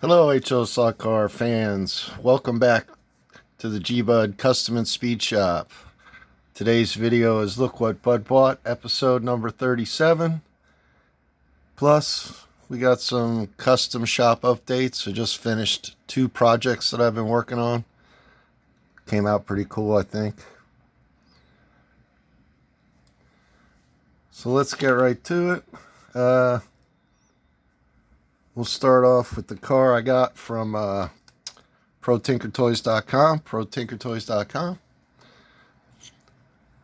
Hello, HO Slot Car fans. Welcome back to the GBud Custom and Speed Shop. Today's video is Look What Bud Bought, episode number 37. Plus, we got some custom shop updates. I just finished 2 projects that I've been working on. Came out pretty cool, I think. So let's get right to it. We'll start off with the car I got from ProTinkerToys.com,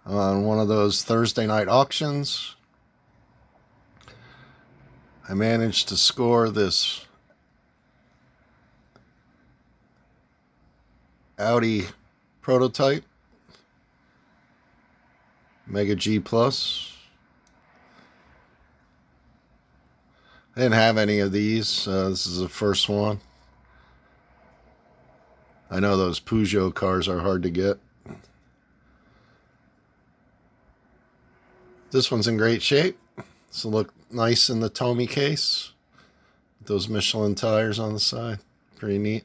on one of those Thursday night auctions. I managed to score this Audi prototype, Mega G Plus. I didn't have any of these. This is the first one. I know those Peugeot cars are hard to get. This one's in great shape. This will look nice in the Tommy case. Those Michelin tires on the side. Pretty neat.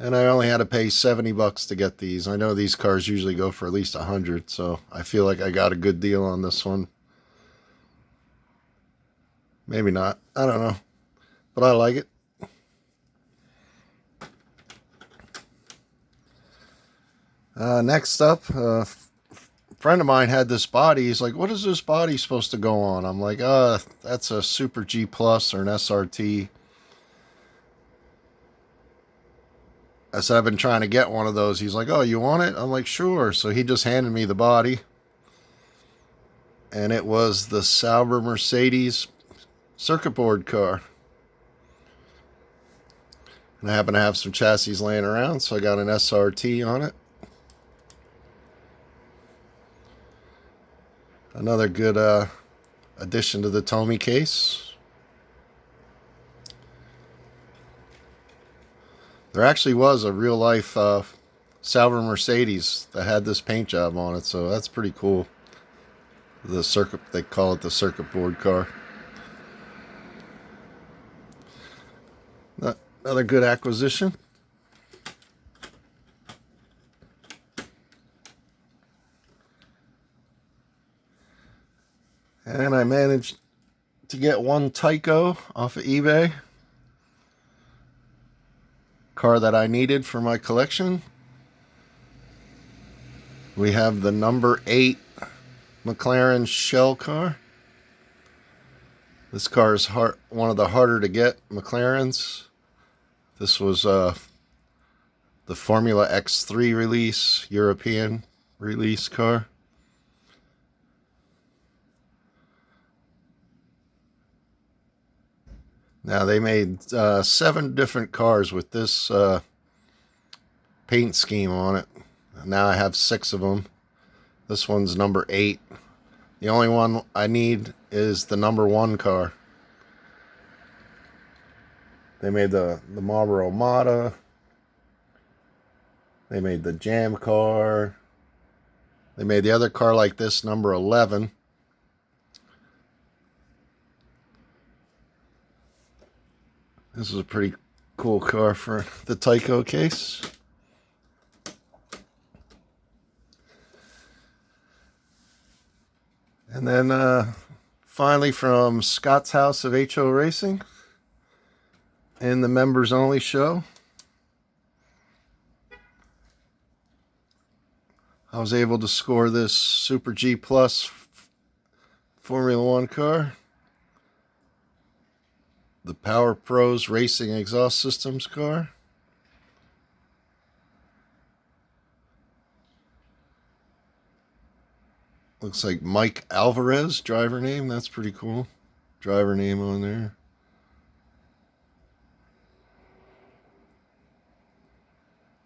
And I only had to pay $70 to get these. I know these cars usually go for at least $100, so I feel like I got a good deal on this one. Maybe not. I don't know. But I like it. Next up, a friend of mine had this body. He's like, what is this body supposed to go on? I'm like, that's a Super G Plus or an SRT. I said, I've been trying to get one of those. He's like, oh, you want it? I'm like, sure. So he just handed me the body. And it was the Sauber Mercedes circuit board car. And I happen to have some chassis laying around, so I got an SRT on it. Another good addition to the Tommy case. There actually was a real life Sauber Mercedes that had this paint job on it, so that's pretty cool. The circuit, they call it the circuit board car. Another good acquisition. And I managed to get one Tyco off of eBay. Car that I needed for my collection. We have the number 8 McLaren shell car. This car is one of the harder to get McLarens. This was the Formula X3 release, European release car. Now, they made 7 different cars with this paint scheme on it. Now I have 6 of them. This one's number 8. The only one I need is the number 1 car. They made the Marlboro Mata. They made the Jam car. They made the other car like this, number 11. This is a pretty cool car for the Tyco case. And then finally from Scott's House of HO Racing in the members only show, I was able to score this Super G Plus Formula 1 car. The Power Pros Racing Exhaust Systems car. Looks like Mike Alvarez, driver name. That's pretty cool. Driver name on there.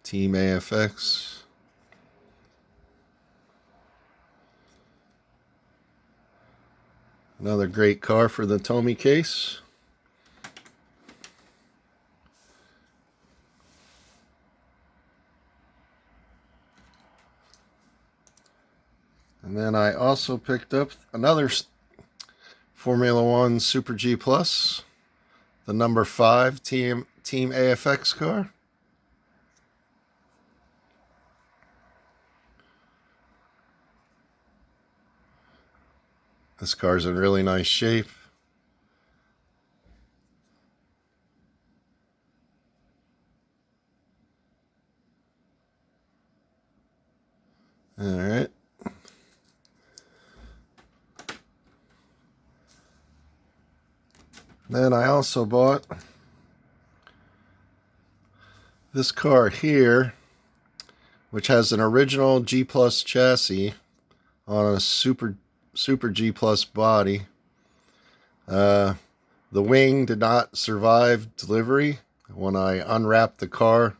Team AFX. Another great car for the Tommy case. And then I also picked up another Formula One Super G Plus, the number 5 Team AFX car. This car's in really nice shape. All right. Then I also bought this car here, which has an original G Plus chassis on a Super G Plus body. The wing did not survive delivery. When I unwrapped the car,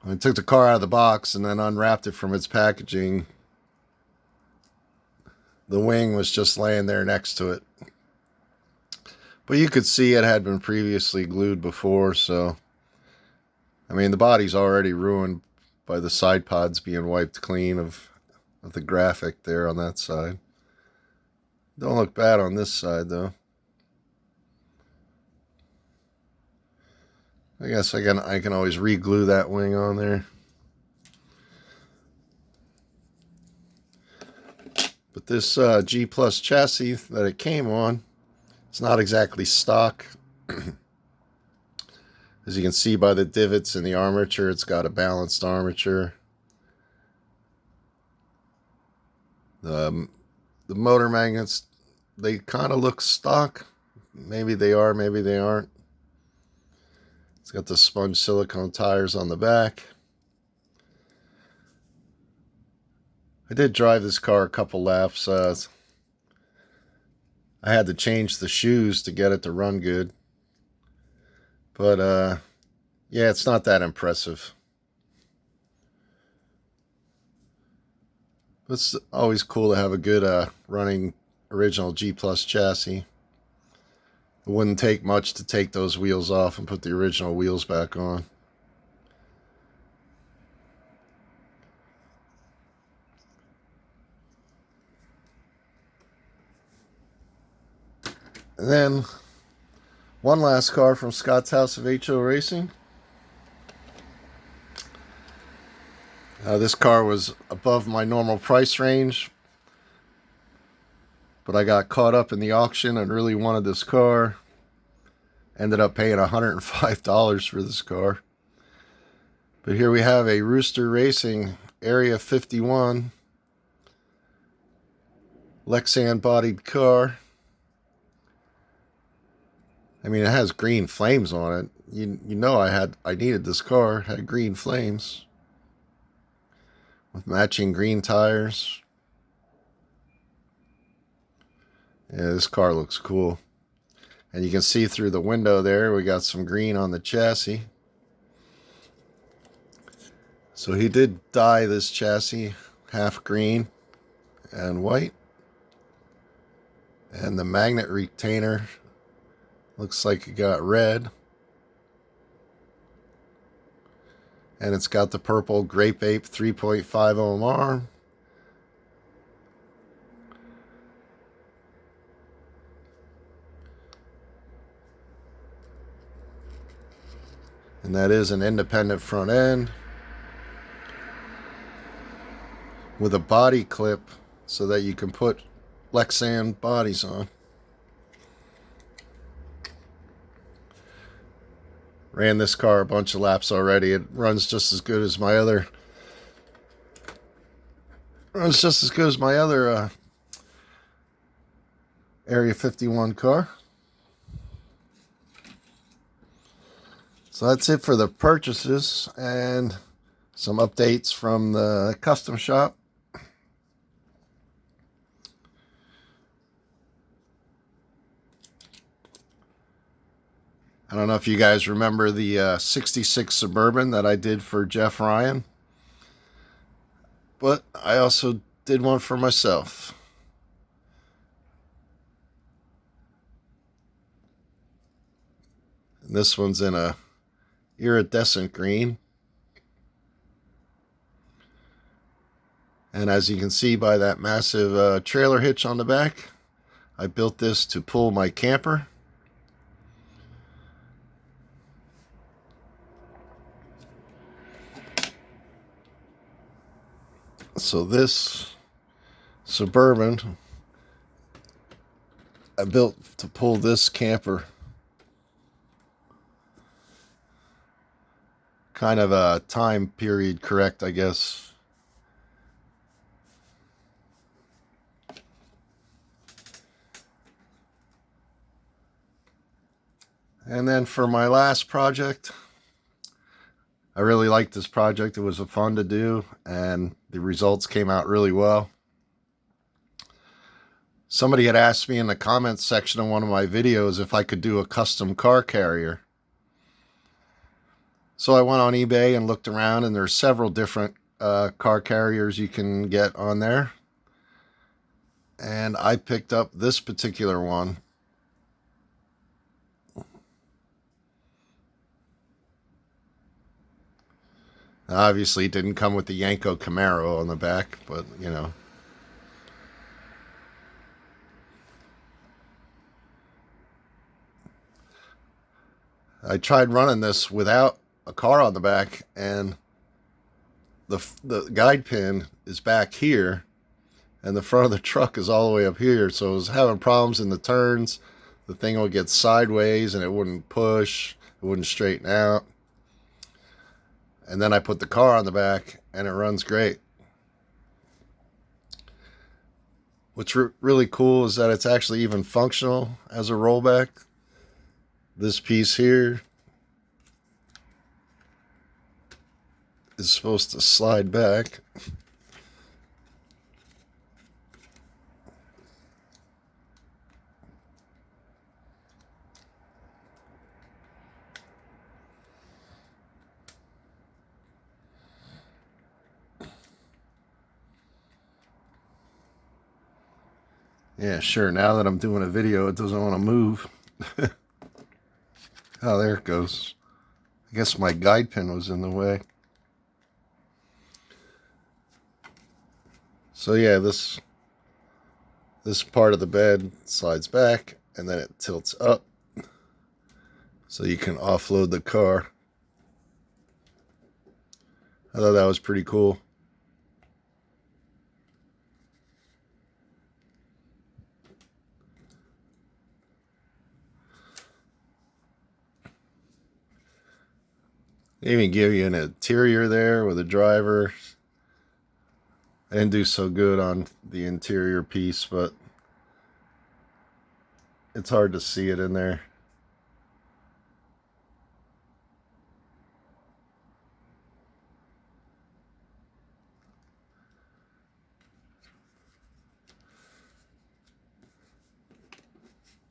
I took the car out of the box and then unwrapped it from its packaging. The wing was just laying there next to it. But you could see it had been previously glued before, so I mean the body's already ruined by the side pods being wiped clean of the graphic there on that side. Don't look bad on this side though. I guess I can always re-glue that wing on there. But this G Plus chassis that it came on, it's not exactly stock. As you can see by the divots in the armature, it's got a balanced armature. The motor magnets, they kind of look stock. Maybe they are, maybe they aren't. It's got the sponge silicone tires on the back. I did drive this car a couple laps. I had to change the shoes to get it to run good. But, yeah, it's not that impressive. It's always cool to have a good running original G Plus chassis. It wouldn't take much to take those wheels off and put the original wheels back on. And then one last car from Scott's House of HO Racing. This car was above my normal price range, but I got caught up in the auction and really wanted this car. Ended up paying $105 for this car. But here we have a Rooster Racing Area 51 Lexan bodied car. I mean, it has green flames on it. You know I needed this car. It had green flames with matching green tires. Yeah, this car looks cool. And you can see through the window there, we got some green on the chassis. So he did dye this chassis half green and white. And the magnet retainer looks like it got red. And it's got the purple Grape Ape 3.5 ohm arm. And that is an independent front end with a body clip so that you can put Lexan bodies on. Ran this car a bunch of laps already. It runs just as good as my other. Area 51 car. So that's it for the purchases and some updates from the custom shop. I don't know if you guys remember the 66 Suburban that I did for Jeff Ryan, but I also did one for myself. And this one's in a iridescent green. And as you can see by that massive trailer hitch on the back, I built this to pull my camper. So this Suburban I built to pull this camper. Kind of a time period correct, I guess. And then for my last project, I really liked this project. It was fun to do, and the results came out really well. Somebody had asked me in the comments section of one of my videos if I could do a custom car carrier. So I went on eBay and looked around, and there's several different car carriers you can get on there. And I picked up this particular one. Obviously, it didn't come with the Yanko Camaro on the back, but, you know. I tried running this without a car on the back, and the guide pin is back here, and the front of the truck is all the way up here, so I was having problems in the turns. The thing would get sideways, and it wouldn't push, it wouldn't straighten out. And then I put the car on the back, and it runs great. What's really cool is that it's actually even functional as a rollback. This piece here is supposed to slide back. Yeah, sure. Now that I'm doing a video, it doesn't want to move. Oh, there it goes. I guess my guide pin was in the way. So yeah, this part of the bed slides back, and then it tilts up, so you can offload the car. I thought that was pretty cool. They even give you an interior there with a driver. I didn't do so good on the interior piece, but it's hard to see it in there.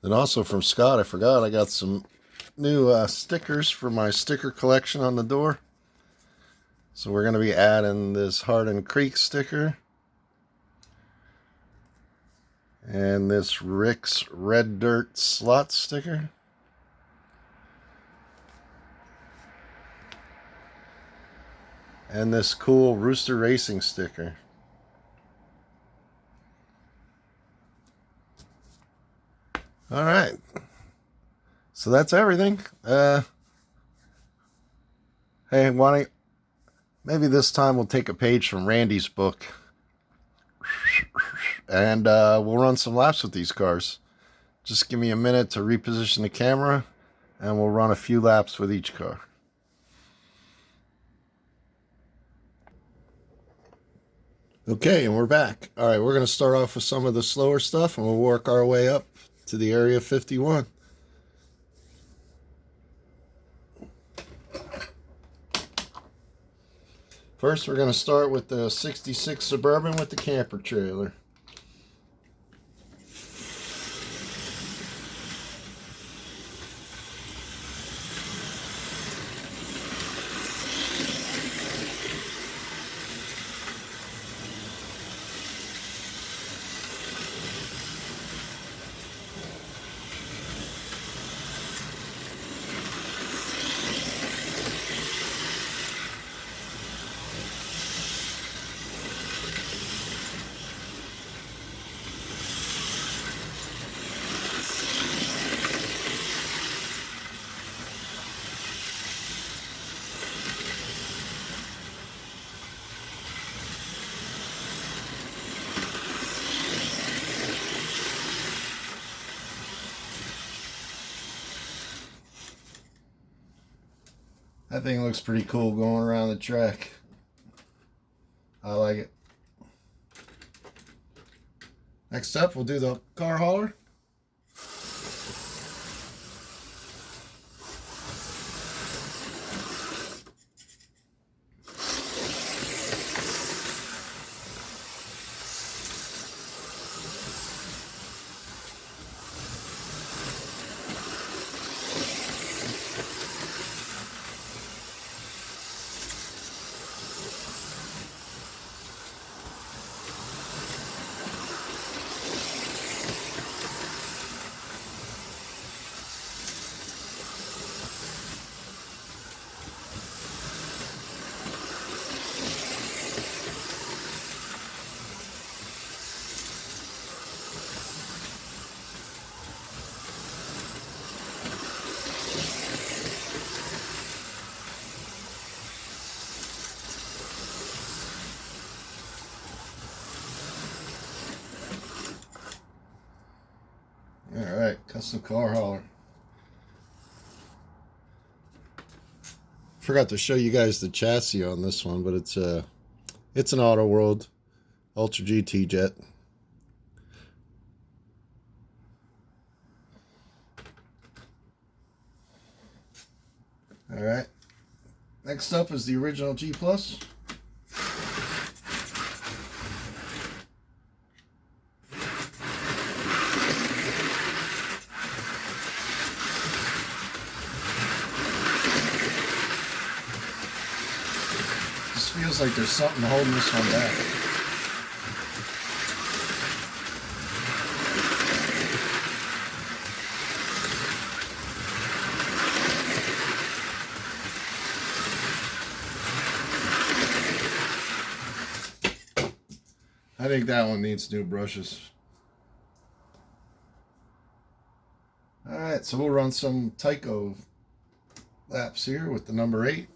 And also from Scott, I forgot, I got some new stickers for my sticker collection on the door. So we're going to be adding this Hardin Creek sticker and this Rick's Red Dirt slot sticker. And this cool Rooster Racing sticker. All right. So that's everything. Hey, maybe this time we'll take a page from Randy's book. And we'll run some laps with these cars. Just give me a minute to reposition the camera, and we'll run a few laps with each car. Okay, and we're back. All right, we're going to start off with some of the slower stuff, and we'll work our way up to the Area 51. First, we're going to start with the 66 Suburban with the camper trailer. That thing looks pretty cool going around the track. I like it. Next up, we'll do the car hauler. Alright, custom car hauler. Forgot to show you guys the chassis on this one, but it's an Auto World Ultra GT jet. Alright. Next up is the original G Plus. Feels like there's something holding this one back. I think that one needs new brushes. Alright, so we'll run some Tyco laps here with the number 8.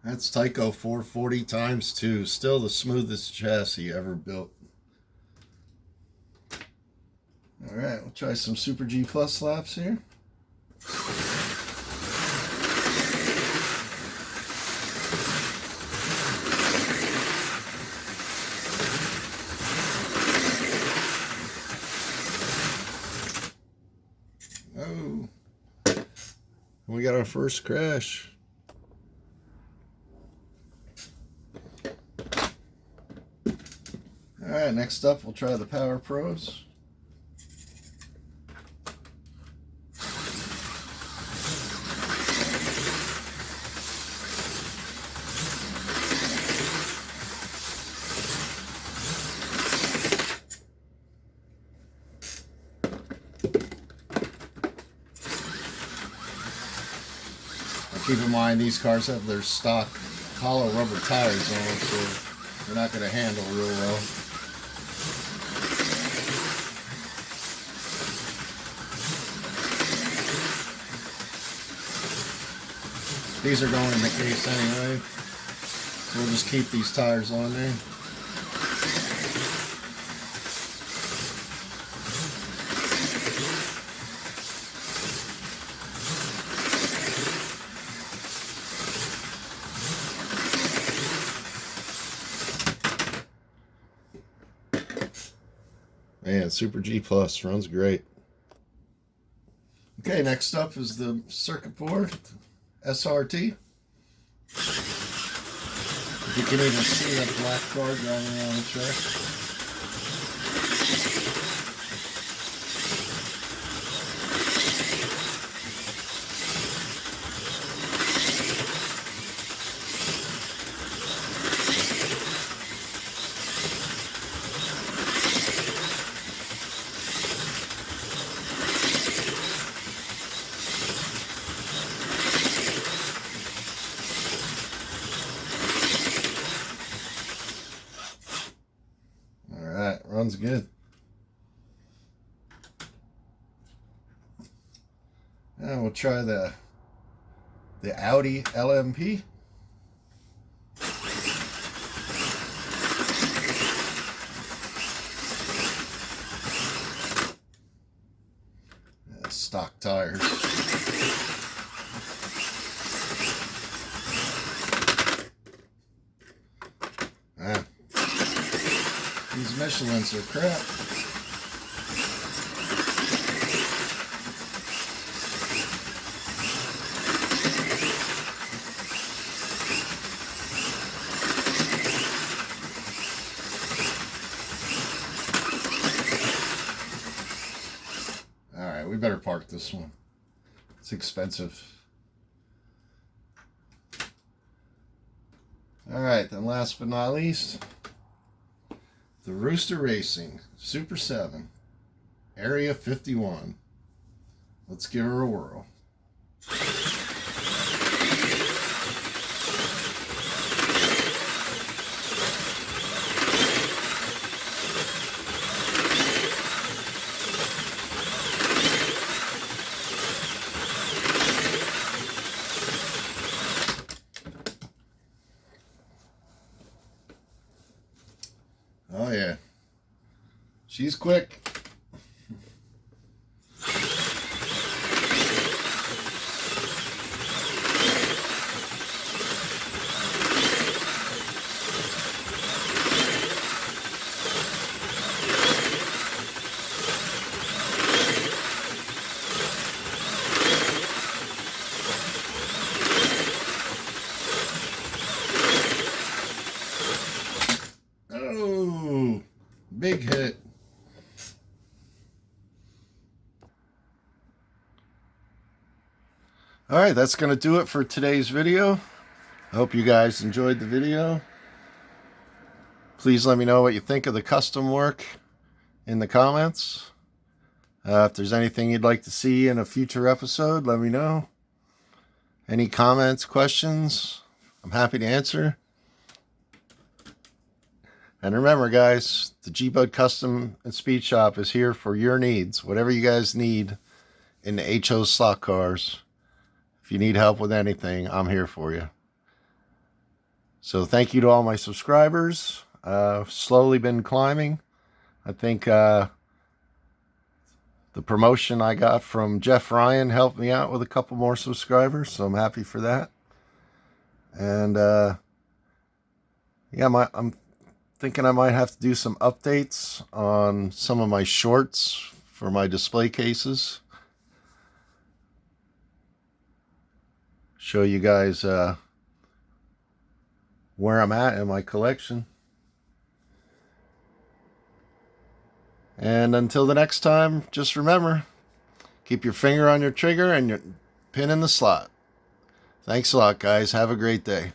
That's Tyco 440 times 2. Still the smoothest chassis ever built. Alright, we'll try some Super G Plus laps here. Oh. We got our first crash. Alright, next up we'll try the Power Pros. Keep in mind these cars have their stock hollow rubber tires on them, so they're not going to handle real well. These are going in the case anyway, so we'll just keep these tires on there. Man, Super G Plus runs great. Okay, next up is the circuit board, SRT. If you can even see that black car driving around the track. sounds good. And we'll try the Audi LMP. Stock tires. These Michelins are crap. Alright, we better park this one. It's expensive. Alright, then last but not least, the Rooster Racing Super 7 Area 51. Let's give her a whirl. Oh yeah, she's quick. Oh, big hit. All right, that's going to do it for today's video. I hope you guys enjoyed the video. Please let me know what you think of the custom work in the comments. If there's anything you'd like to see in a future episode, let me know. Any comments, questions, I'm happy to answer. And remember, guys, the GBud Custom and Speed Shop is here for your needs. Whatever you guys need in the HO slot cars. If you need help with anything, I'm here for you. So thank you to all my subscribers. Slowly been climbing. I think the promotion I got from Jeff Ryan helped me out with a couple more subscribers, so I'm happy for that. And yeah, I'm thinking I might have to do some updates on some of my shorts for my display cases. Show you guys where I'm at in my collection. And until the next time, just remember, keep your finger on your trigger and your pin in the slot. Thanks a lot, guys. Have a great day.